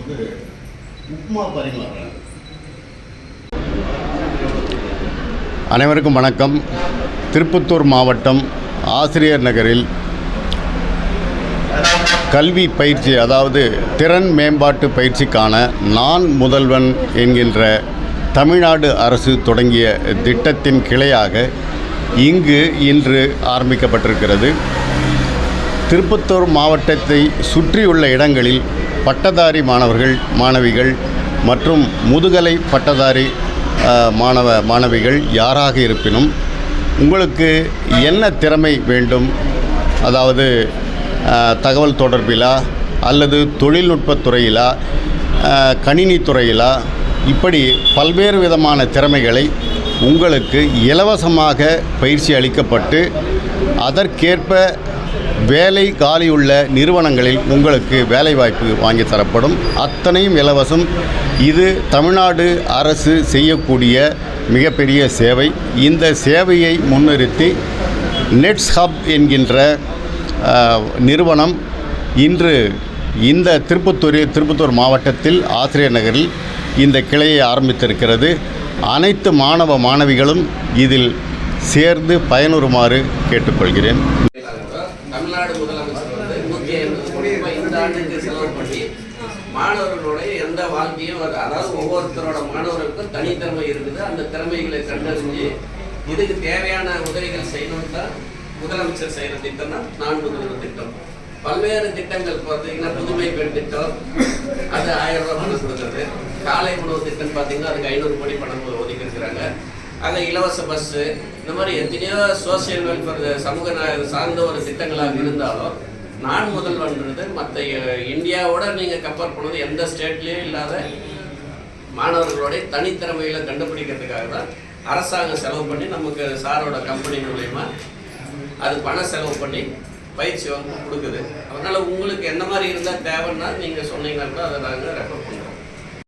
உப்புமா பரிமாறுறாங்க. அனைவருக்கும் வணக்கம். திருப்பத்தூர் மாவட்டம் ஆசிரியர் நகரில் கல்வி பயிற்சி, அதாவது திறன் மேம்பாட்டு பயிற்சிக்கான நான் முதல்வன் என்கின்ற தமிழ்நாடு அரசு தொடங்கிய திட்டத்தின் கிளையாக இங்கு இன்று ஆரம்பிக்கப்பட்டிருக்கிறது. திருப்பத்தூர் மாவட்டத்தை சுற்றியுள்ள இடங்களில் பட்டதாரி மாணவர்கள், மாணவிகள் மற்றும் முதுகலை பட்டதாரி மாணவிகள் யாராக இருப்பினும் உங்களுக்கு என்ன திறமை வேண்டும், அதாவது தகவல் தொடர்பிலா அல்லது தொழில்நுட்பத்துறையிலா, கணினித்துறையிலா, இப்படி பல்வேறு விதமான திறமைகளை உங்களுக்கு இலவசமாக பயிற்சி அளிக்கப்பட்டு அதற்கேற்ப வேலை காலியுள்ள நிறுவனங்களில் உங்களுக்கு வேலைவாய்ப்பு வாங்கி தரப்படும். அத்தனையும் இலவசம். இது தமிழ்நாடு அரசு செய்யக்கூடிய மிகப்பெரிய சேவை. இந்த சேவையை முன்னிறுத்தி நெட்ஸ் ஹப் என்கின்ற நிறுவனம் இன்று இந்த திருப்பத்தூர் மாவட்டத்தில் ஆசிரியர் நகரில் இந்த கிளையை ஆரம்பித்திருக்கிறது. அனைத்து மாணவ மாணவிகளும் இதில் சேர்ந்து பயனுறுமாறு கேட்டுக்கொள்கிறேன். தமிழ்நாடு முதலமைச்சர் 150 கோடி ரூபாய் இந்த ஆண்டுக்கு செலவு பண்ணி மாணவர்களுடைய எந்த வாழ்க்கையும், அதாவது ஒவ்வொருத்தரோட மாணவர்களுக்கும் தனித்திறமை இருக்குது. அந்த திறமைகளை கண்டறிஞ்சு இதுக்கு தேவையான உதவிகள் செய்யணும்னு தான் முதலமைச்சர் செய்கிற திட்டம் தான் நான் முதல்வர் திட்டம். பல்வேறு திட்டங்கள் பார்த்தீங்கன்னா புதுமை பெண் திட்டம், அது 1000 ரூபாய் பணம் கொடுக்குறது. காலை உணவு திட்டம் பார்த்தீங்கன்னா அதுக்கு 500 கோடி பணம் ஒதுக்கியிருக்கிறாங்க. அங்கே இலவச பஸ்ஸு, இந்த மாதிரி எத்தனையோ சோசியல் வெல்ஃபேர் சமூக சார்ந்த ஒரு திட்டங்களாக இருந்தாலும் நான் முதல்வன்றது மற்ற இந்தியாவோட நீங்கள் கம்பேர் பண்ணுறது எந்த ஸ்டேட்லேயும் இல்லாத மாணவர்களுடைய தனித்திறமைகளை கண்டுபிடிக்கிறதுக்காக தான் அரசாங்கம் செலவு பண்ணி நமக்கு சாரோட கம்பெனி மூலயமா அது பண செலவு பண்ணி பயிற்சி வந்து கொடுக்குது. அதனால் உங்களுக்கு என்ன மாதிரி இருந்தால் தேவைன்னா நீங்கள் சொன்னீங்கன்னா கூட அதை நாங்கள் ரெஃபர் பண்ணுவோம்.